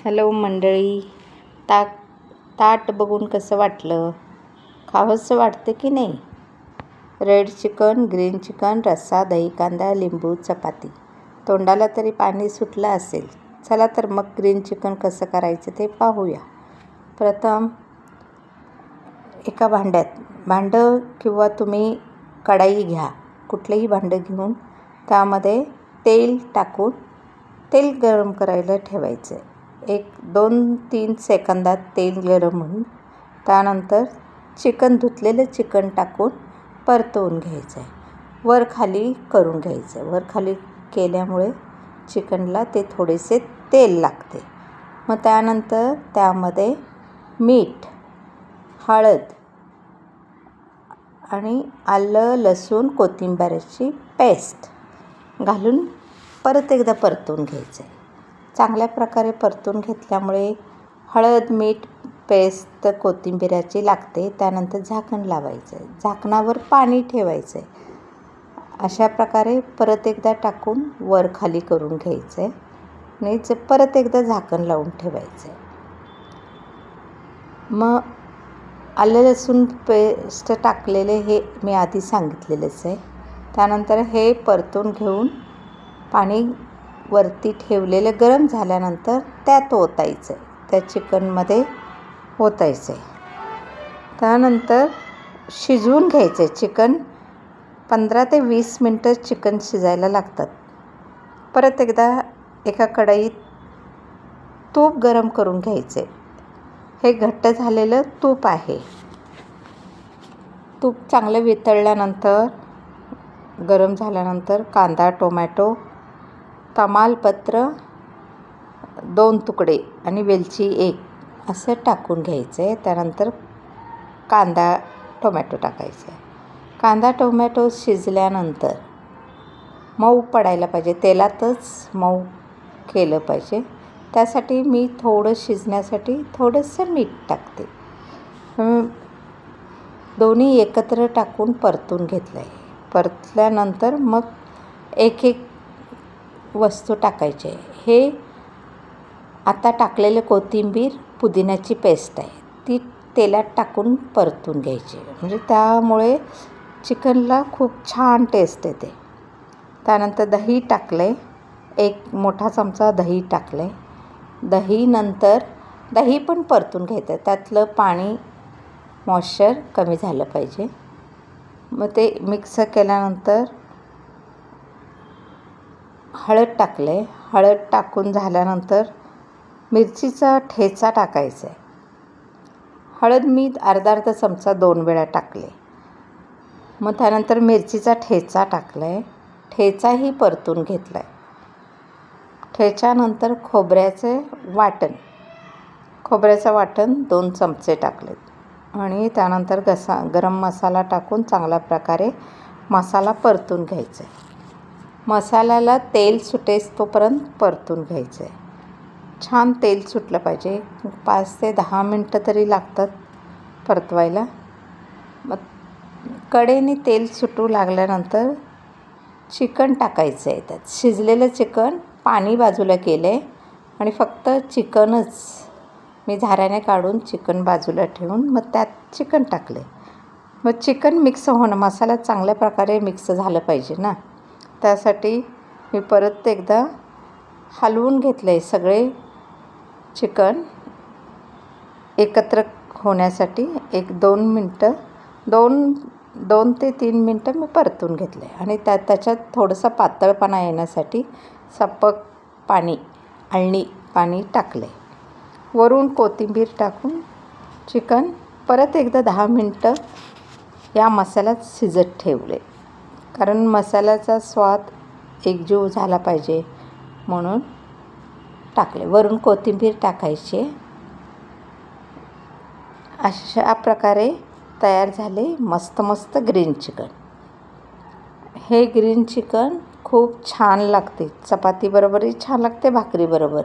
Hello मंडळी, ताट बघून कसं वाटलं? खावंसं वाटतं की नाही? रेड चिकन, ग्रीन चिकन, रस्सा, दही, कांदा, लिंबू, चपाती. तोंडाला तरी पाणी सुटलं असेल. चला तर मग ग्रीन चिकन कसं करायचं ते पाहूया. प्रथम एका भांडं किंवा तुम्ही कढाई घ्या, कुठलंही भांडं घेऊन त्यामध्ये तेल टाकून तेल गरम करायला ठेवायचं. 1-2-3 सेकंदात तेल गरम होऊन त्यानंतर धुतलेलं चिकन टाकून परतवून घ्यायचं आहे. वर खाली करून घ्यायचं. वर खाली केल्यामुळे चिकनला ते थोडेसे तेल लागते. मग त्यानंतर त्यामध्ये मीठ, हळद आणि आलं, लसूण, कोथिंबीरची पेस्ट घालून परत एकदा परतवून घ्यायचं आहे. चांगल्या प्रकारे परतून घेतल्यामुळे हळद, मीठ, पेस्ट कोथिंबीरची लागते. त्यानंतर झाकण लावायचं आहे. झाकणावर पाणी ठेवायचं आहे. अशा प्रकारे परत एकदा टाकून वर खाली करून घ्यायचं आहे आणि परत एकदा झाकण लावून ठेवायचं आहे. मग आलं लसूण पेस्ट टाकलेले हे मी आधी सांगितलेलंच आहे. त्यानंतर हे परतून घेऊन पाणी वरती ठेवलेलं गरम झाल्यानंतर त्यात ओतायचं आहे. त्या चिकनमध्ये ओतायचं आहे. त्यानंतर शिजवून घ्यायचं आहे. चिकन 15 ते 20 मिनटं चिकन शिजायला लागतात. परत एकदा एका कढईत तूप गरम करून घ्यायचे. हे घट्ट झालेलं तूप आहे. तूप चांगलं वितळल्यानंतर गरम झाल्यानंतर कांदा, टोमॅटो, तमालपत्र 2 तुकडे आणि वेलची 1 असं टाकून घ्यायचं आहे. त्यानंतर कांदा, टोमॅटो टाकायचं आहे. कांदा, टोमॅटो शिजल्यानंतर मऊ पडायला पाहिजे. तेलातच मऊ केलं पाहिजे. त्यासाठी मी थोडं शिजण्यासाठी थोडंसं मीठ टाकते. दोन्ही एकत्र टाकून परतून घेतलं आहे. परतल्यानंतर मग एक वस्तू टाकायची आहे. हे आता टाकलेलं कोथिंबीर, पुदिन्याची पेस्ट आहे, ती तेलात टाकून परतून घ्यायची. म्हणजे त्यामुळे चिकनला खूप छान टेस्ट येते. त्यानंतर दही टाकलं आहे. 1 मोठा चमचा दही टाकलं आहे. दही पण परतून घ्यायचं. त्यातलं पाणी, मॉइश्चर कमी झालं पाहिजे. मग ते मिक्स केल्यानंतर हळद टाकलं आहे. हळद टाकून झाल्यानंतर मिरचीचा ठेचा टाकायचा आहे. हळद मी अर्धा चमचा 2 वेळा टाकले. मग त्यानंतर मिरचीचा ठेचा टाकला आहे. ठेचाही परतून घेतला आहे. ठेच्यानंतर खोबऱ्याचं वाटण 2 चमचे टाकलेत आणि त्यानंतर गरम मसाला टाकून चांगल्या प्रकारे मसाला परतून घ्यायचा आहे. मसाल्याला तेल सुटेस तोपर्यंत परतून घ्यायचं आहे. छान तेल सुटलं पाहिजे. 5 ते 10 मिनटं तरी लागतात परतवायला. मग कढईने तेल सुटू लागल्यानंतर चिकन टाकायचं आहे. त्यात शिजलेलं चिकन पाणी बाजूला केलं आहे आणि फक्त चिकनच मी झाऱ्याने काढून चिकन बाजूला ठेवून मग त्यात चिकन टाकले. मग चिकन मिक्स होणं, मसाला चांगल्या प्रकारे मिक्स झालं पाहिजे ना, त्यासाठी मी परत एकदा हलवून घेतलं आहे. सगळे चिकन एकत्र होण्यासाठी 1-2 मिनटं 2 ते 3 मिनटं मी परतून घेतलं आहे आणि त्याच्यात थोडंसं पातळपणा येण्यासाठी सपक अळणी पाणी टाकलं आहे. वरून कोथिंबीर टाकून चिकन परत एकदा 10 मिनटं या मसाल्यात शिजत ठेवले. कारण मसाल्याचा स्वाद एकजीव झाला पाहिजे म्हणून टाकले. वरून कोथिंबीर टाकायची. अशा प्रकारे तयार झाले मस्त ग्रीन चिकन. हे ग्रीन चिकन खूप छान लागते. चपातीबरोबरही छान लागते, भाकरीबरोबर.